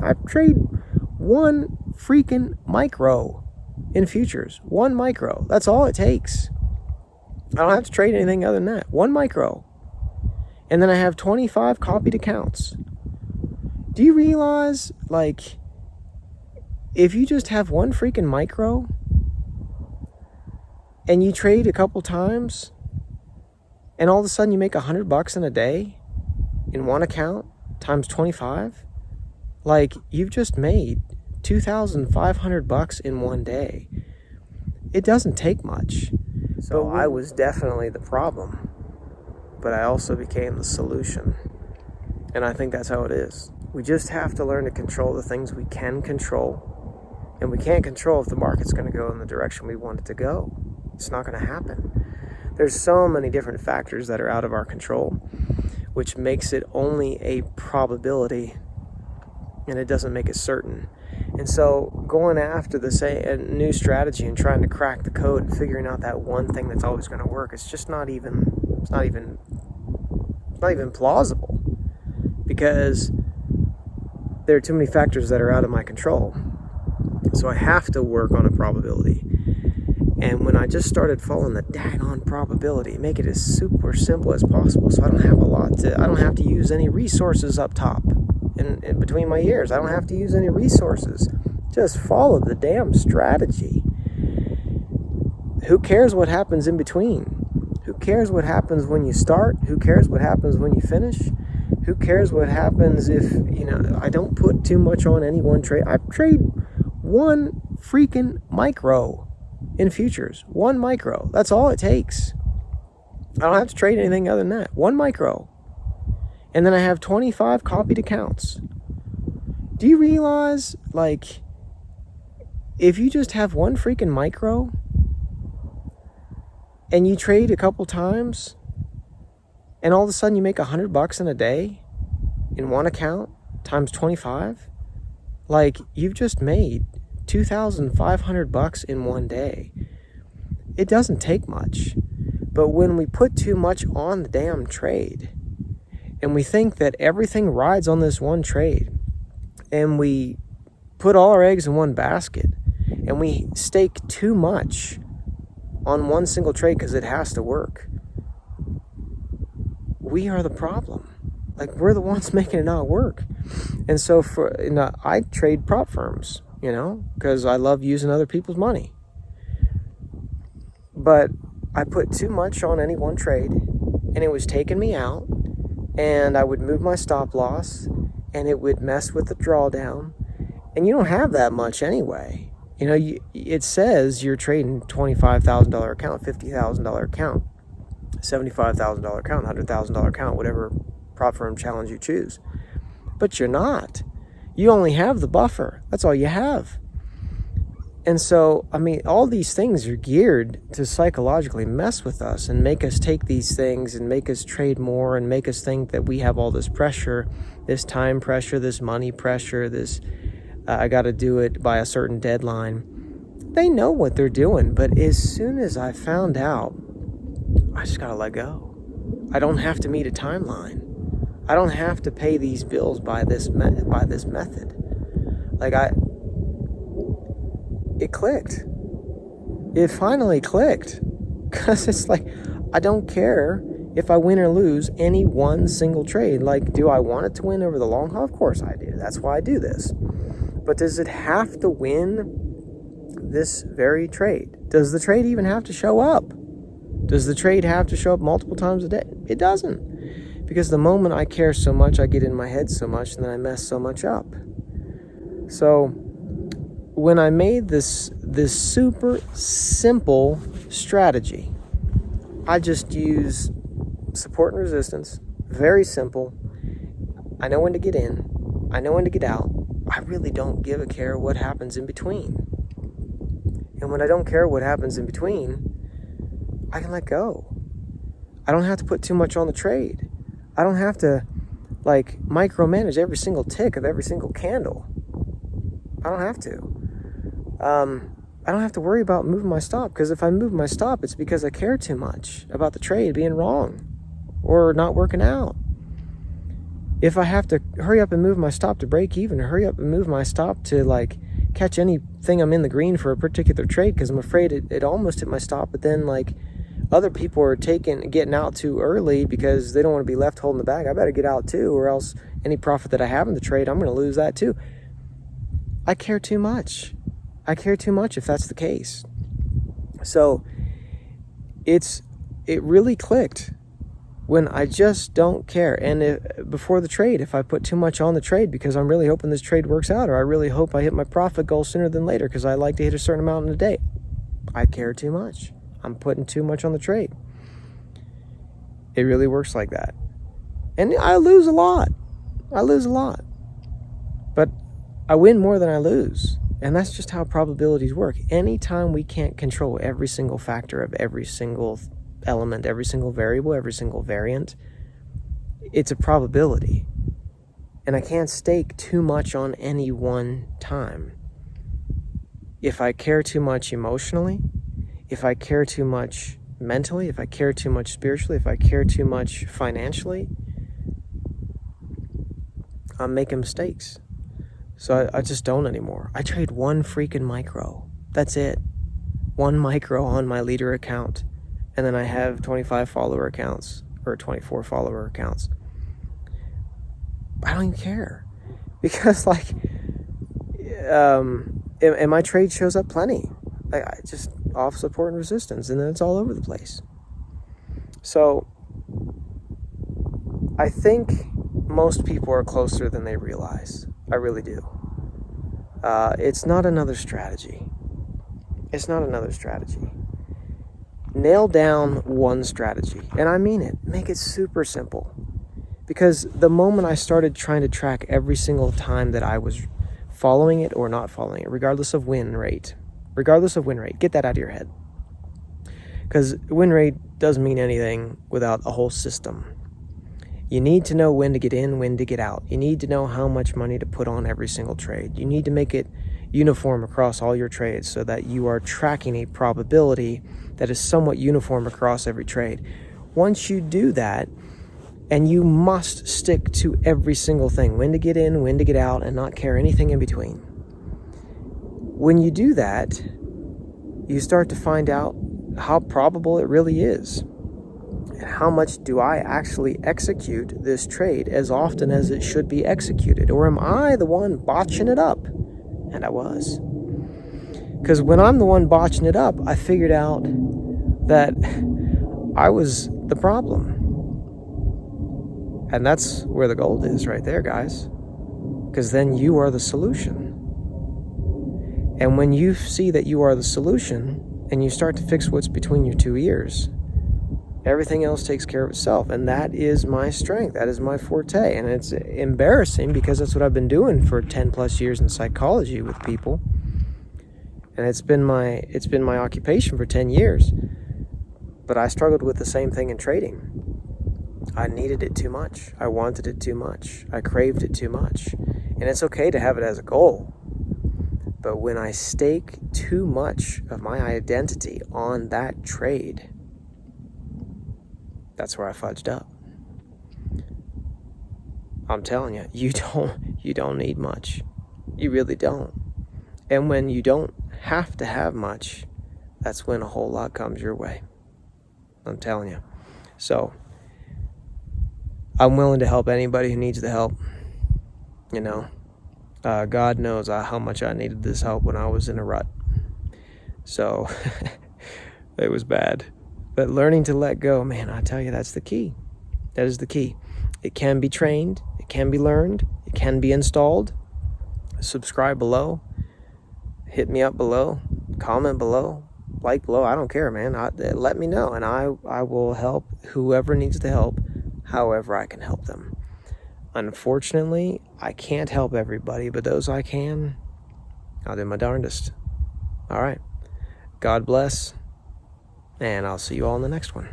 I trade one freaking micro in futures. One micro. That's all it takes. I don't have to trade anything other than that. One micro. And then I have 25 copied accounts. Do you realize, like, if you just have one freaking micro and you trade a couple times and all of a sudden you make $100 in a day in one account times 25, like, you've just made $2,500 in one day. It doesn't take much. So I was definitely the problem, but I also became the solution. And I think that's how it is. We just have to learn to control the things we can control. And we can't control if the market's going to go in the direction we want it to go. It's not going to happen. There's so many different factors that are out of our control, which makes it only a probability, and it doesn't make it certain. And so going after a new strategy and trying to crack the code and figuring out that one thing that's always going to work, it's just not even plausible, because there are too many factors that are out of my control. So I have to work on a probability. And when I just started following the daggone probability, make it as super simple as possible, so I don't have to use any resources up top in between my ears. I don't have to use any resources. Just follow the damn strategy. Who cares what happens in between? Who cares what happens when you start? Who cares what happens when you finish? Who cares what happens if, I don't put too much on any one trade. I trade one freaking micro in futures. One micro. That's all it takes. I don't have to trade anything other than that. One micro. And then I have 25 copied accounts. Do you realize, like, if you just have one freaking micro and you trade a couple times and all of a sudden you make $100 in a day in one account times 25, like, you've just made $2,500 in one day. It doesn't take much. But when we put too much on the damn trade and we think that everything rides on this one trade, and we put all our eggs in one basket, and we stake too much on one single trade because it has to work, we are the problem. Like, we're the ones making it not work. And so I trade prop firms, because I love using other people's money. But I put too much on any one trade, and it was taking me out, and I would move my stop loss, and it would mess with the drawdown. And you don't have that much anyway. It says you're trading $25,000 account, $50,000 account, $75,000 account, $100,000 account, whatever prop firm challenge you choose. But you're not. You only have the buffer. That's all you have. And so, all these things are geared to psychologically mess with us and make us take these things and make us trade more and make us think that we have all this pressure, this time pressure, this money pressure, this I got to do it by a certain deadline. They know what they're doing, but as soon as I found out, I just got to let go. I don't have to meet a timeline. I don't have to pay these bills by this method. It clicked. It finally clicked. Because it's like, I don't care if I win or lose any one single trade. Like, do I want it to win over the long haul? Of course I do. That's why I do this. But does it have to win this very trade? Does the trade even have to show up? Does the trade have to show up multiple times a day? It doesn't. Because the moment I care so much, I get in my head so much, and then I mess so much up. So when I made this super simple strategy, I just use support and resistance. Very simple. I know when to get in. I know when to get out. I really don't give a care what happens in between. And when I don't care what happens in between, I can let go. I don't have to put too much on the trade. I don't have to micromanage every single tick of every single candle. I don't have to. I don't have to worry about moving my stop, because if I move my stop, it's because I care too much about the trade being wrong or not working out. If I have to hurry up and move my stop to break even, or hurry up and move my stop to like catch anything I'm in the green for a particular trade, because I'm afraid it almost hit my stop, but then like other people are getting out too early because they don't want to be left holding the bag. I better get out too, or else any profit that I have in the trade, I'm going to lose that too. I care too much. I care too much if that's the case. So it really clicked when I just don't care. And before the trade, if I put too much on the trade because I'm really hoping this trade works out, or I really hope I hit my profit goal sooner than later because I like to hit a certain amount in a day, I care too much. I'm putting too much on the trade. It really works like that. And I lose a lot. But I win more than I lose. And that's just how probabilities work. Anytime we can't control every single factor of every single element, every single variable, every single variant, it's a probability. And I can't stake too much on any one time. If I care too much emotionally, if I care too much mentally, if I care too much spiritually, if I care too much financially, I'm making mistakes. So I just don't anymore. I trade one freaking micro. That's it. One micro on my leader account. And then I have 25 follower accounts or 24 follower accounts. I don't even care. Because and my trade shows up plenty. I just off support and resistance, and then it's all over the place. So I think most people are closer than they realize. I really do. It's not another strategy. Nail down one strategy, and I mean it. Make it super simple. Because the moment I started trying to track every single time that I was following it or not following it, regardless of win rate, get that out of your head. Because win rate doesn't mean anything without a whole system. You need to know when to get in, when to get out. You need to know how much money to put on every single trade. You need to make it uniform across all your trades so that you are tracking a probability that is somewhat uniform across every trade. Once you do that, and you must stick to every single thing, when to get in, when to get out, and not care anything in between. When you do that, you start to find out how probable it really is. And how much do I actually execute this trade as often as it should be executed? Or am I the one botching it up? And I was. Because when I'm the one botching it up, I figured out that I was the problem. And that's where the gold is right there, guys. Because then you are the solution. And when you see that you are the solution, and you start to fix what's between your two ears, everything else takes care of itself. And that is my strength. That is my forte. And it's embarrassing because that's what I've been doing for 10 plus years in psychology with people. And it's been my occupation for 10 years. But I struggled with the same thing in trading. I needed it too much. I wanted it too much. I craved it too much. And it's okay to have it as a goal. But when I stake too much of my identity on that trade, that's where I fudged up. I'm telling you, you don't need much. You really don't. And when you don't have to have much, that's when a whole lot comes your way. I'm telling you. So I'm willing to help anybody who needs the help. You know, God knows how much I needed this help when I was in a rut. So it was bad. But learning to let go, man, I tell you, that's the key. That is the key. It can be trained. It can be learned. It can be installed. Subscribe below. Hit me up below. Comment below. Like below. I don't care, man. Let me know, and I will help whoever needs the help however I can help them. Unfortunately, I can't help everybody, but those I can, I'll do my darndest. All right. God bless, and I'll see you all in the next one.